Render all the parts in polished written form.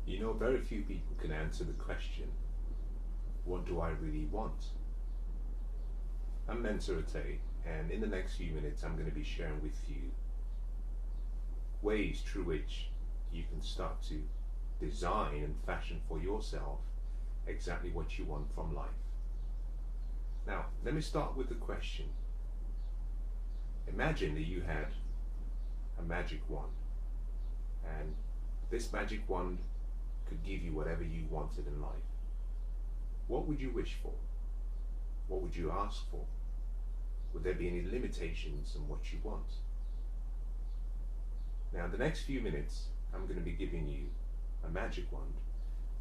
You know, very few people can answer the question, what do I really want? I'm Mensah Oteh, and in the next few minutes I'm going to be sharing with you ways through which you can start to design and fashion for yourself exactly what you want from life. Now, let me start with the question. Imagine that you had a magic wand, and this magic wand could give you whatever you wanted in life. What would you wish for? What would you ask for? Would there be any limitations on what you want? Now, in the next few minutes, I'm going to be giving you a magic wand,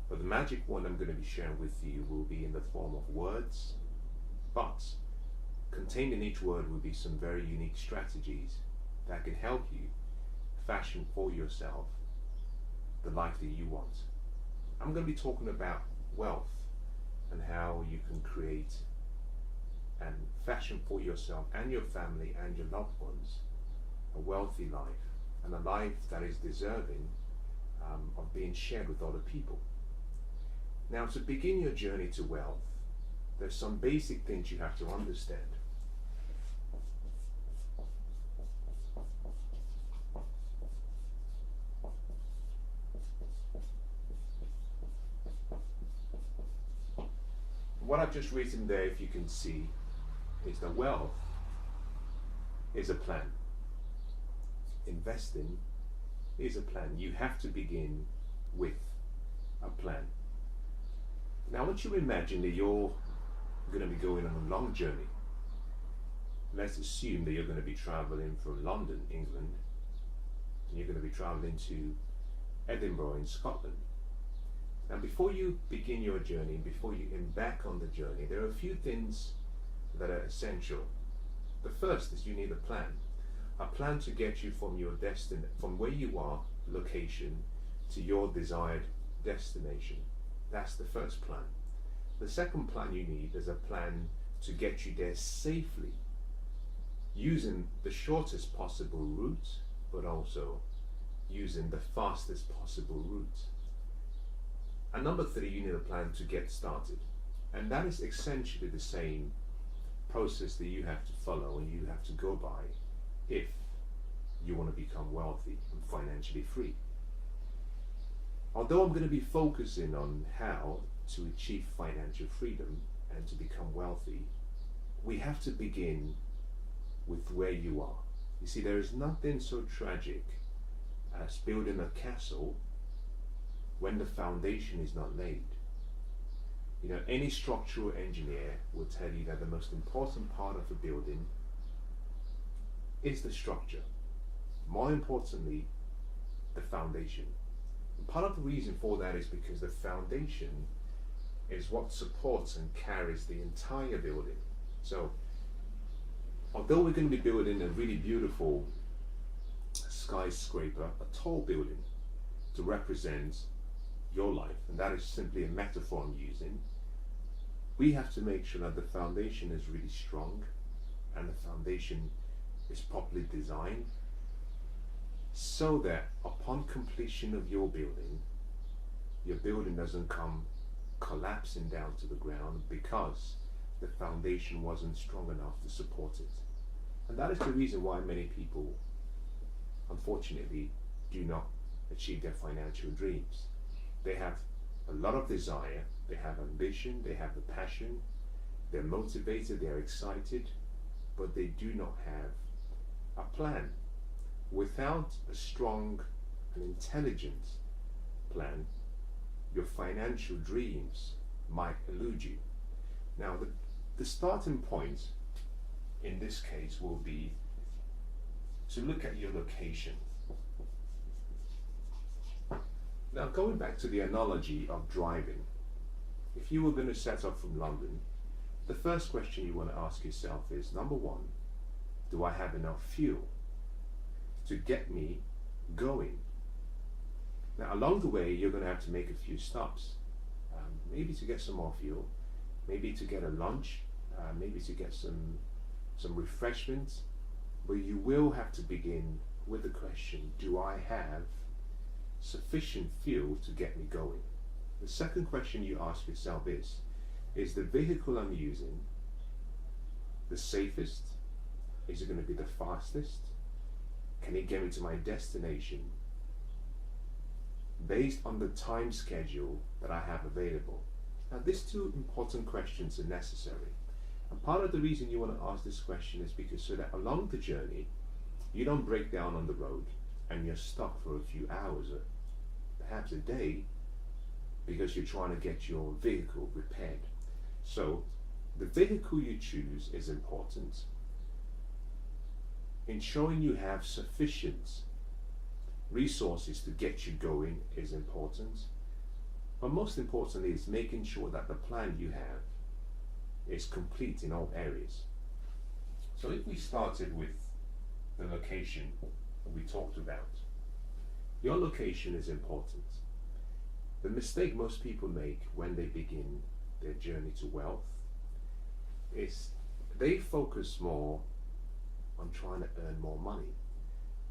but the magic wand I'm going to be sharing with you will be in the form of words, but contained in each word will be some very unique strategies that can help you fashion for yourself the life that you want. I'm going to be talking about wealth and how you can create and fashion for yourself and your family and your loved ones a wealthy life, and a life that is deserving of being shared with other people. Now, to begin your journey to wealth, there's some basic things you have to understand. What I've just written there, if you can see, is that wealth is a plan. Investing is a plan. You have to begin with a plan. Now, once you imagine that you're going to be going on a long journey, let's assume that you're going to be traveling from London, England, and you're going to be traveling to Edinburgh in Scotland. Now, before you begin your journey, before you embark on the journey, there are a few things that are essential. The first is you need a plan to get you from your from where you are, location, to your desired destination. That's the first plan. The second plan you need is a plan to get you there safely, using the shortest possible route, but also using the fastest possible route. And number three, you need a plan to get started. And that is essentially the same process that you have to follow and you have to go by if you want to become wealthy and financially free. Although I'm going to be focusing on how to achieve financial freedom and to become wealthy, we have to begin with where you are. You see, there is nothing so tragic as building a castle when the foundation is not laid. You know, any structural engineer will tell you that the most important part of a building is the structure. More importantly, the foundation. And part of the reason for that is because the foundation is what supports and carries the entire building. So, although we're going to be building a really beautiful skyscraper, a tall building to represent your life, and that is simply a metaphor I'm using, we have to make sure that the foundation is really strong and the foundation is properly designed so that upon completion of your building doesn't come collapsing down to the ground because the foundation wasn't strong enough to support it. And that is the reason why many people, unfortunately, do not achieve their financial dreams. They have a lot of desire, they have ambition, they have the passion, they're motivated, they're excited, but they do not have a plan. Without a strong and intelligent plan, your financial dreams might elude you. Now, the starting point in this case will be to look at your location. Now, going back to the analogy of driving, if you were going to set off from London, the first question you want to ask yourself is, number one, do I have enough fuel to get me going? Now, along the way, you're going to have to make a few stops, maybe to get some more fuel, maybe to get a lunch, maybe to get some refreshments, but you will have to begin with the question, do I have sufficient fuel to get me going? The second question you ask yourself is the vehicle I'm using the safest? Is it going to be the fastest? Can it get me to my destination based on the time schedule that I have available? Now, these two important questions are necessary. And part of the reason you want to ask this question is because so that along the journey, you don't break down on the road and you're stuck for a few hours or perhaps a day because you're trying to get your vehicle repaired. So the vehicle you choose is important. Ensuring you have sufficient resources to get you going is important. But most importantly is making sure that the plan you have is complete in all areas. So if we started with the location we talked about, your location is important. The mistake most people make when they begin their journey to wealth is they focus more on trying to earn more money.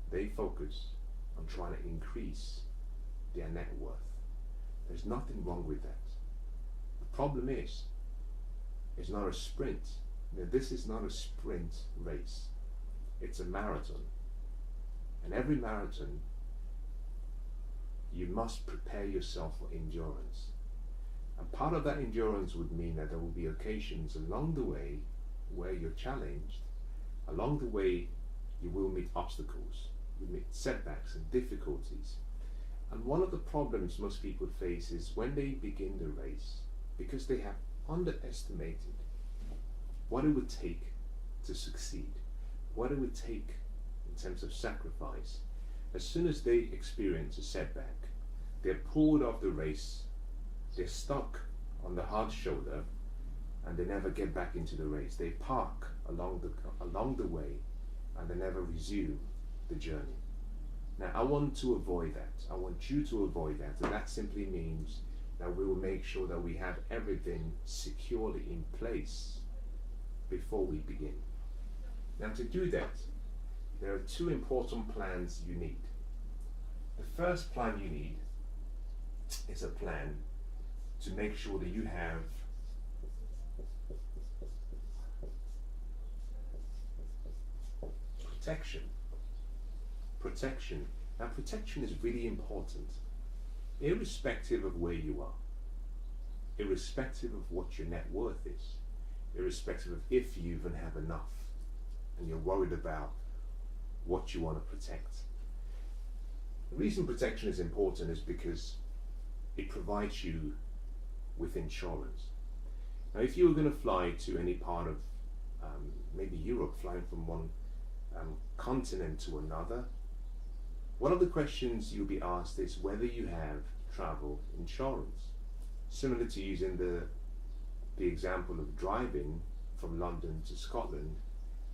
They focus on trying to increase their net worth. There's nothing wrong with that. The problem is, it's not a sprint. Now, this is not a sprint race. It's a marathon. And every marathon, you must prepare yourself for endurance. And part of that endurance would mean that there will be occasions along the way where you're challenged. Along the way, you will meet obstacles, you meet setbacks and difficulties. And one of the problems most people face is when they begin the race, because they have underestimated what it would take to succeed, what it would take in terms of sacrifice. As soon as they experience a setback, they're pulled off the race, they're stuck on the hard shoulder, and they never get back into the race. They park along the way, and they never resume the journey. Now, I want to avoid that. I want you to avoid that, and that simply means that we will make sure that we have everything securely in place before we begin. Now, to do that, there are two important plans you need. The first plan you need is a plan to make sure that you have protection. Protection. Now, protection is really important, irrespective of where you are, irrespective of what your net worth is, irrespective of if you even have enough and you're worried about what you want to protect. The reason protection is important is because it provides you with insurance. Now, if you were going to fly to any part of maybe Europe, flying from one continent to another, one of the questions you'll be asked is whether you have travel insurance. Similar to using the example of driving from London to Scotland,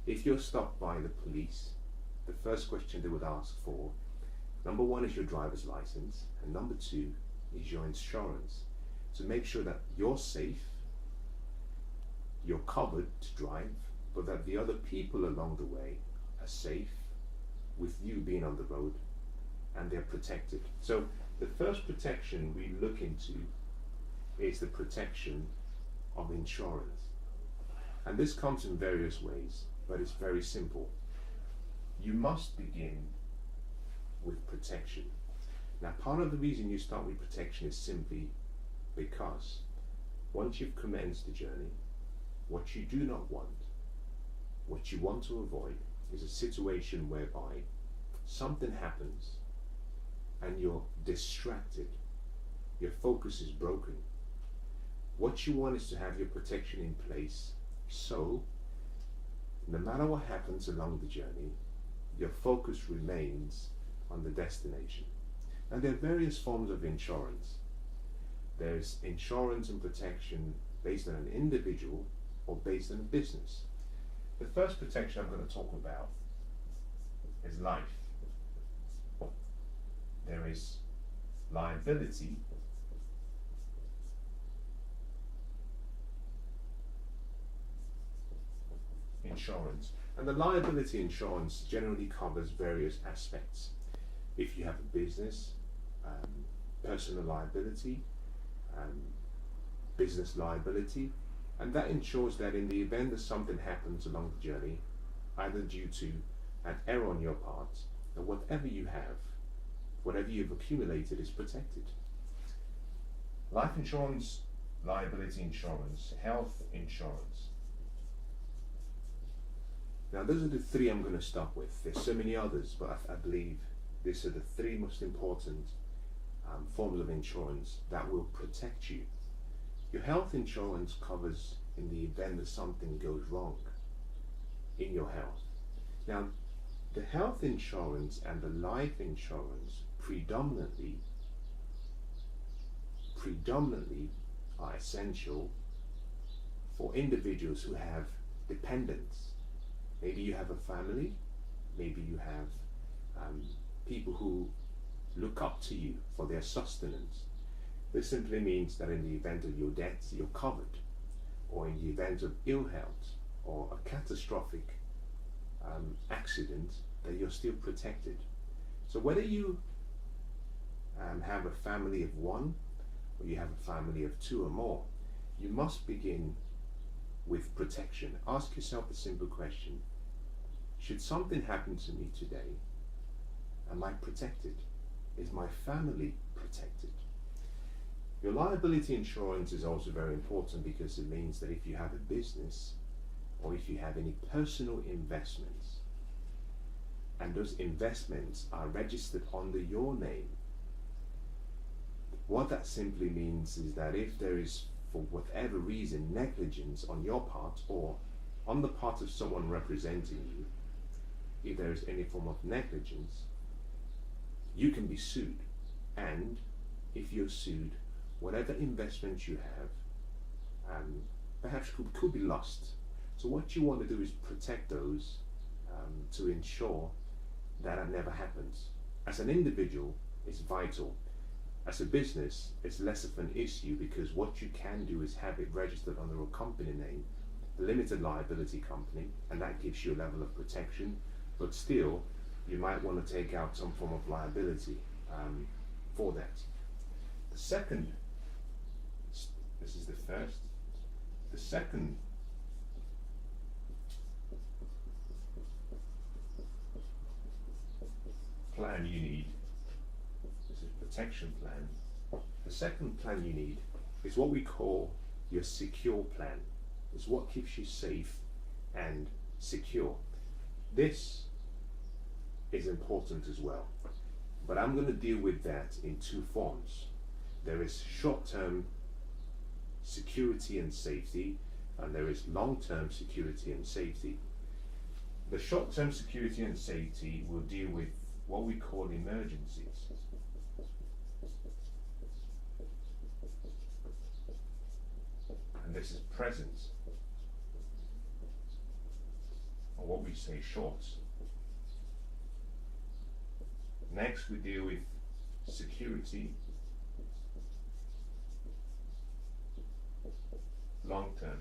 if you're stopped by the police, the first question they would ask for, number one, is your driver's license, and number two is your insurance, to make sure that you're safe, you're covered to drive, but that the other people along the way are safe with you being on the road and they're protected. So the first protection we look into is the protection of insurance. And this comes in various ways, but it's very simple. You must begin with protection. Now, part of the reason you start with protection is simply because once you've commenced the journey, what you do not want, what you want to avoid, is a situation whereby something happens and you're distracted, your focus is broken. What you want is to have your protection in place, so no matter what happens along the journey, your focus remains on the destination. And there are various forms of insurance. There's insurance and protection based on an individual or based on a business. The first protection I'm going to talk about is life. There is liability, insurance. And the liability insurance generally covers various aspects. If you have a business, personal liability, um, business liability, and that ensures that in the event that something happens along the journey, either due to an error on your part, that whatever you have, whatever you've accumulated is protected. Life insurance, liability insurance, health insurance. Now those are the three I'm going to start with. There's so many others, but I believe these are the three most important forms of insurance that will protect you. Your health insurance covers in the event that something goes wrong in your health. Now, the health insurance and the life insurance predominantly are essential for individuals who have dependents. Maybe you have a family, maybe you have people who look up to you for their sustenance. This simply means that in the event of your death, you're covered, or in the event of ill health or a catastrophic accident, that you're still protected. So whether you have a family of one or you have a family of two or more, you must begin with protection. Ask yourself the simple question: should something happen to me today, am I protected? Is my family protected? Your liability insurance is also very important because it means that if you have a business or if you have any personal investments and those investments are registered under your name, what that simply means is that if there is, for whatever reason, negligence on your part or on the part of someone representing you, if there is any form of negligence, you can be sued. And if you're sued, whatever investments you have perhaps could be lost. So what you want to do is protect those to ensure that that never happens. As an individual, it's vital. As a business, it's less of an issue because what you can do is have it registered under a company name, a limited liability company, and that gives you a level of protection. But still, you might want to take out some form of liability for that. The second, this is the first, the second plan you need, this is protection plan. The second plan you need is what we call your secure plan. It's what keeps you safe and secure. This is important as well, but I'm going to deal with that in two forms. There is short-term security and safety, and there is long-term security and safety. The short-term security and safety will deal with what we call emergencies. And this is present, or what we say short. Next, we deal with security, long term.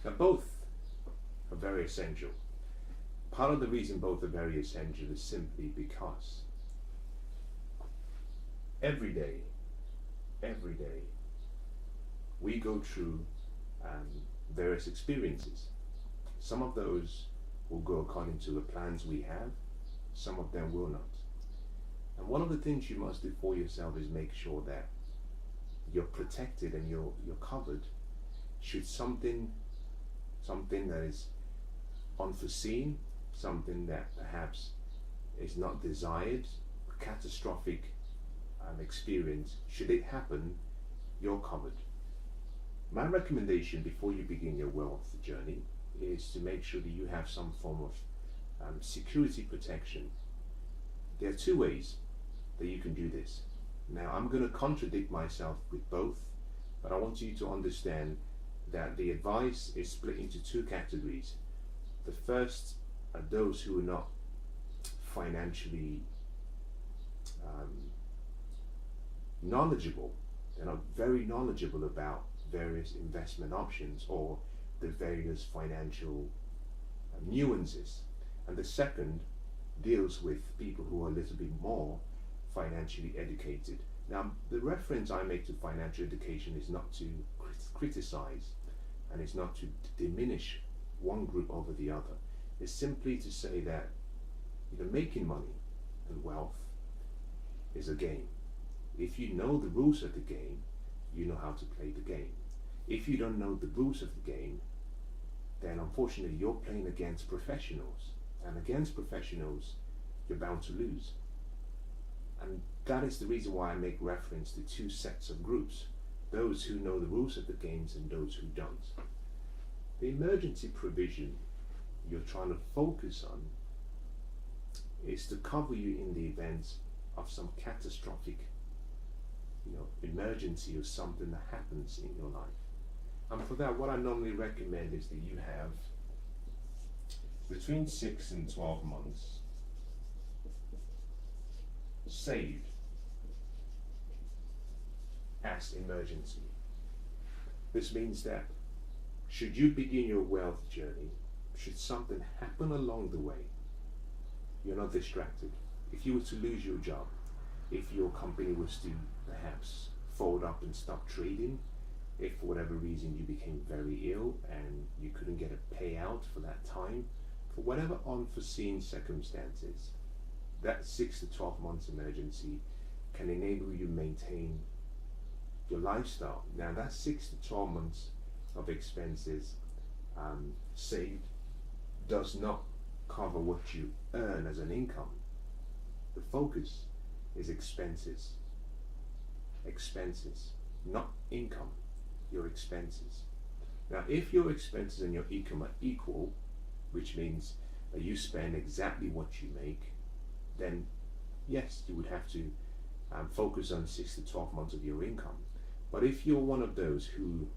Now, both are very essential. Part of the reason both are very essential is simply because every day, we go through various experiences. Some of those will go according to the plans we have, some of them will not. And one of the things you must do for yourself is make sure that you're protected and you're covered should something that is unforeseen, something that perhaps is not desired, a catastrophic experience, should it happen, you're covered. My recommendation before you begin your wealth journey is to make sure that you have some form of security protection. There are two ways that you can do this. Now, I'm going to contradict myself with both, but I want you to understand that the advice is split into two categories. The first are those who are not financially knowledgeable. They're not very knowledgeable about various investment options or the various financial nuances. And the second deals with people who are a little bit more financially educated. Now, the reference I make to financial education is not to criticize, and it's not to diminish one group over the other. It's simply to say that making money and wealth is a game. If you know the rules of the game, you know how to play the game. If you don't know the rules of the game, then unfortunately you're playing against professionals, and against professionals you're bound to lose. And that is the reason why I make reference to two sets of groups: those who know the rules of the games and those who don't. The emergency provision you're trying to focus on is to cover you in the event of some catastrophic emergency or something that happens in your life. And for that, what I normally recommend is that you have between 6 and 12 months saved as emergency. This means that should you begin your wealth journey, should something happen along the way, you're not distracted. If you were to lose your job, if your company was to perhaps fold up and stop trading, if for whatever reason you became very ill and you couldn't get a payout for that time, for whatever unforeseen circumstances, that 6 to 12 months emergency can enable you to maintain your lifestyle. Now, that 6 to 12 months of expenses saved does not cover what you earn as an income. The focus is expenses, not income, your expenses. Now, if your expenses and your income are equal, which means that you spend exactly what you make, then yes, you would have to focus on 6 to 12 months of your income. But if you're one of those who,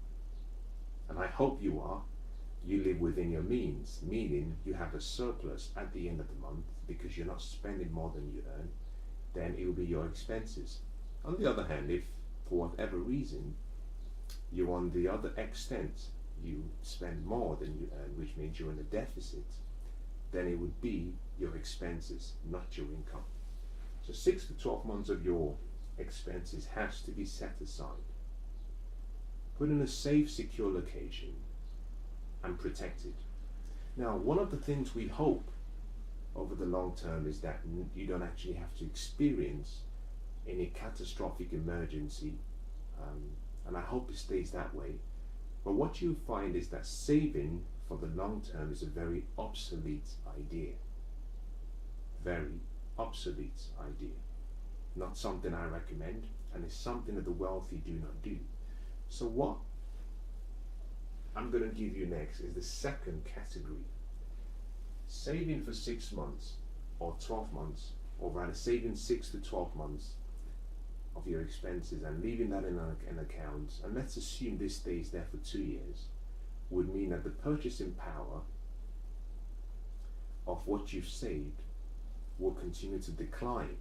and I hope you are, you live within your means, meaning you have a surplus at the end of the month because you're not spending more than you earn, then it will be your expenses. On the other hand, if for whatever reason you're on the other extent, you spend more than you earn, which means you're in a deficit, then it would be your expenses, not your income. So 6 to 12 months of your expenses has to be set aside, put in a safe, secure location, and protected. Now, one of the things we hope over the long term is that you don't actually have to experience any catastrophic emergency, and I hope it stays that way. But what you find is that saving for the long term is a very obsolete idea. Very obsolete idea. Not something I recommend, and it's something that the wealthy do not do. So what I'm going to give you next is the second category. Saving for 6 months or 12 months, or rather saving 6 to 12 months of your expenses and leaving that in an account, and let's assume this stays there for 2 years, would mean that the purchasing power of what you've saved will continue to decline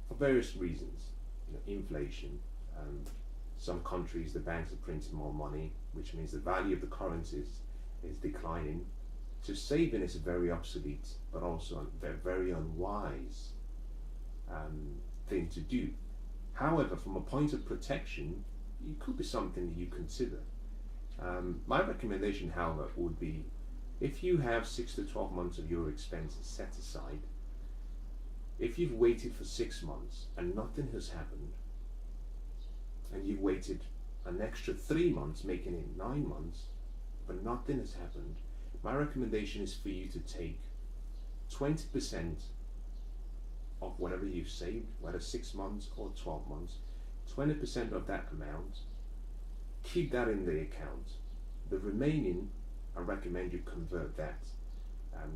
for various reasons. Inflation, some countries, the banks are printing more money, which means the value of the currencies is declining. So saving is a very obsolete, but also a very unwise thing to do. However, from a point of protection, it could be something that you consider. My recommendation, however, would be if you have 6 to 12 months of your expenses set aside, if you've waited for 6 months and nothing has happened, and you've waited an extra 3 months, making it 9 months, but nothing has happened, my recommendation is for you to take 20% of whatever you've saved, whether 6 months or 12 months, 20% of that amount, keep that in the account. The remaining, I recommend you convert that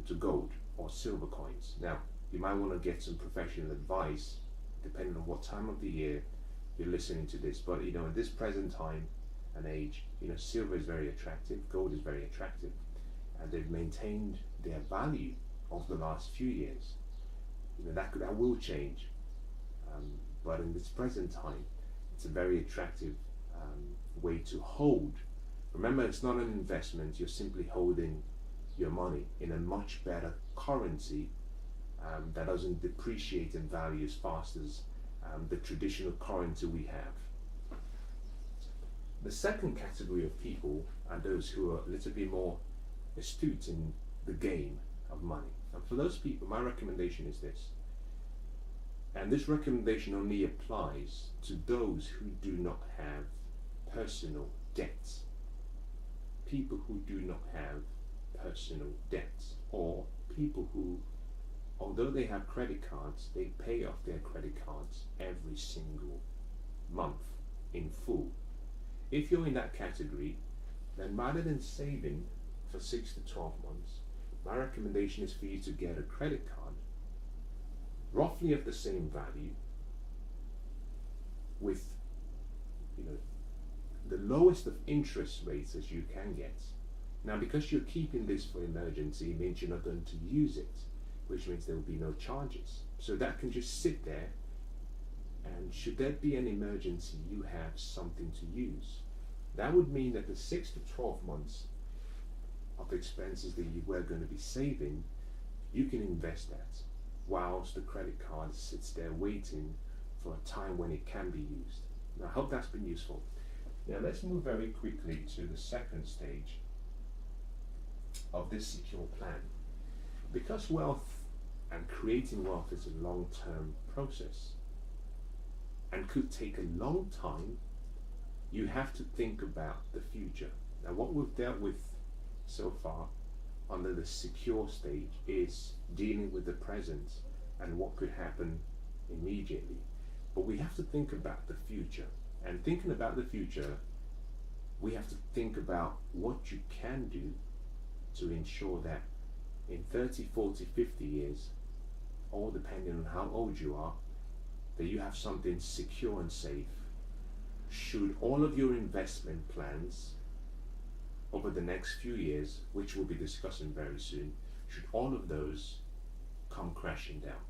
to gold or silver coins. Now, you might want to get some professional advice depending on what time of the year you're listening to this, but in this present time and age, silver is very attractive, gold is very attractive, and they've maintained their value over the last few years. That will change, but in this present time, it's a very attractive way to hold. Remember, it's not an investment, you're simply holding your money in a much better currency that doesn't depreciate in value as fast as the traditional currency we have. The second category of people are those who are a little bit more astute in the game of money. And for those people, my recommendation is this. And this recommendation only applies to those who do not have personal debts. People who do not have personal debts, or people who, although they have credit cards, they pay off their credit cards every single month in full. If you're in that category, then rather than saving for 6 to 12 months, my recommendation is for you to get a credit card roughly of the same value with the lowest of interest rates as you can get. Now, because you're keeping this for emergency, it means you're not going to use it, which means there will be no charges. So that can just sit there, and should there be an emergency, you have something to use. That would mean that the 6 to 12 months of expenses that you were going to be saving, you can invest that, whilst the credit card sits there waiting for a time when it can be used. Now, I hope that's been useful. Now, let's move very quickly to the second stage of this secure plan. Because wealth and creating wealth is a long-term process and could take a long time, you have to think about the future. Now, what we've dealt with so far under the secure stage is dealing with the present and what could happen immediately. But we have to think about the future. And thinking about the future, we have to think about what you can do to ensure that in 30, 40, 50 years, all depending on how old you are, that you have something secure and safe. Should all of your investment plans over the next few years, which we'll be discussing very soon, should all of those come crashing down?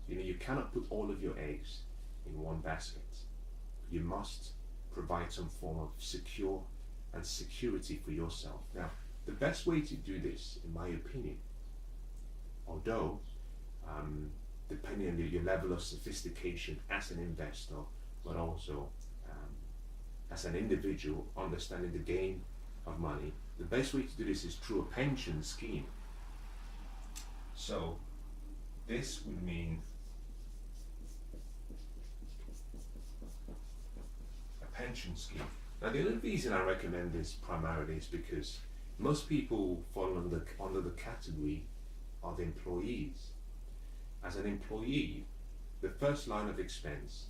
You cannot put all of your eggs in one basket. You must provide some form of secure and security for yourself. Now, the best way to do this, in my opinion, although depending on your level of sophistication as an investor, but also as an individual understanding the game of money, the best way to do this is through a pension scheme. So this would mean a pension scheme. Now, the only reason I recommend this primarily is because most people fall under the category of employees. As an employee, the first line of expense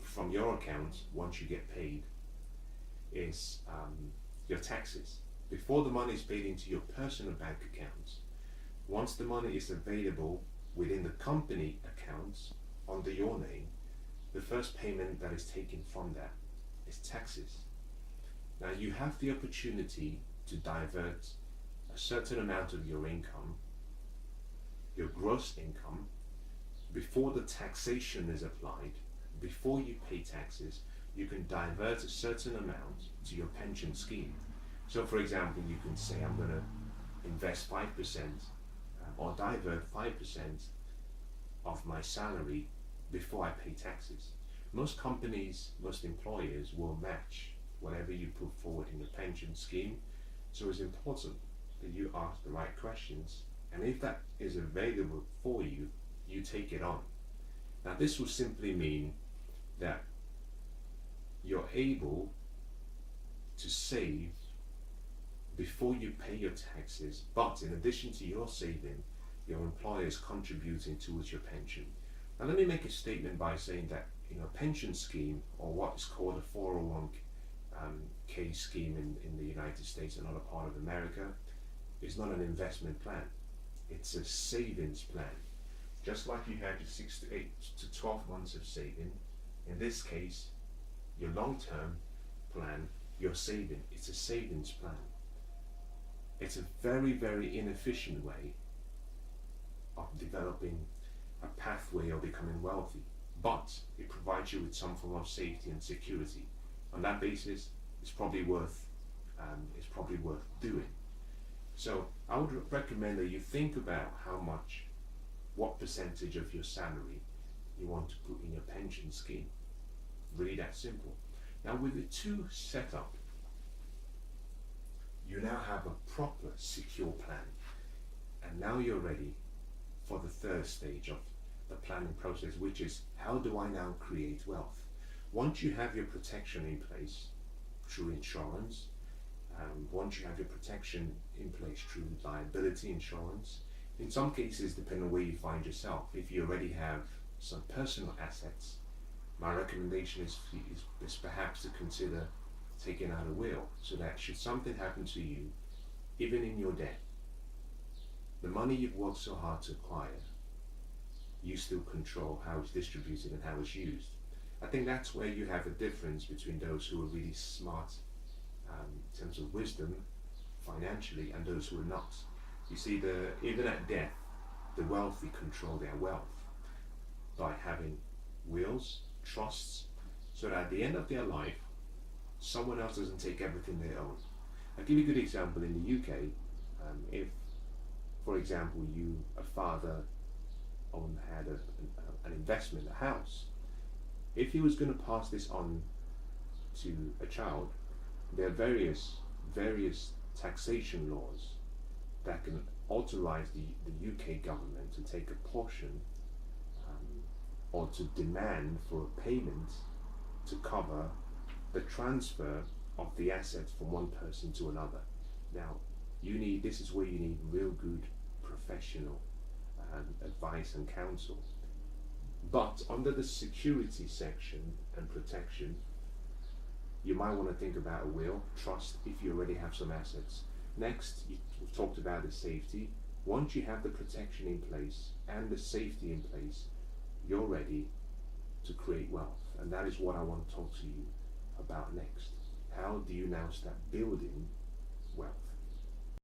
from your account, once you get paid, is your taxes. Before the money is paid into your personal bank accounts, once the money is available within the company accounts under your name, the first payment that is taken from that is taxes. Now, you have the opportunity to divert a certain amount of your income, your gross income, before the taxation is applied, before you pay taxes. You can divert a certain amount to your pension scheme. So, for example, you can say, I'm going to invest 5% or divert 5% of my salary before I pay taxes. Most companies, most employers will match whatever you put forward in the pension scheme. So it's important that you ask the right questions, and if that is available for you, you take it on. Now, this will simply mean that you're able to save before you pay your taxes, but in addition to your saving, your employer is contributing towards your pension. Now, let me make a statement by saying that a pension scheme, or what is called a 401k scheme in the United States and other part of America, is not an investment plan. It's a savings plan. Just like you had your 6 to 8 to 12 months of saving, in this case, your long-term plan, your saving, it's a savings plan. It's a very, very inefficient way of developing a pathway of becoming wealthy, but it provides you with some form of safety and security. On that basis, it's probably worth doing. So I would recommend that you think about how much what percentage of your salary you want to put in your pension scheme. Really that simple. Now with the two set up, you now have a proper secure plan, and now you're ready for the third stage of the planning process, which is how do I now create wealth? Once you have your protection in place through insurance, once you have your protection in place through liability insurance, in some cases, depending on where you find yourself, if you already have some personal assets, my recommendation is perhaps to consider taking out a will, so that should something happen to you, even in your death, the money you've worked so hard to acquire, you still control how it's distributed and how it's used. I think that's where you have a difference between those who are really smart in terms of wisdom financially and those who are not. You see, even at death, the wealthy control their wealth by having wills, trusts, so that at the end of their life, someone else doesn't take everything they own. I'll give you a good example in the UK. If, for example, a father had an investment, a house, if he was going to pass this on to a child, there are various taxation laws that can authorize the UK government to take a portion or to demand for a payment to cover the transfer of the assets from one person to another. Now, this is where you need real good professional advice and counsel. But under the security section and protection, you might want to think about a will, trust, if you already have some assets. Next, we've talked about the safety. Once you have the protection in place and the safety in place, you're ready to create wealth. And that is what I want to talk to you about next. How do you now start building wealth?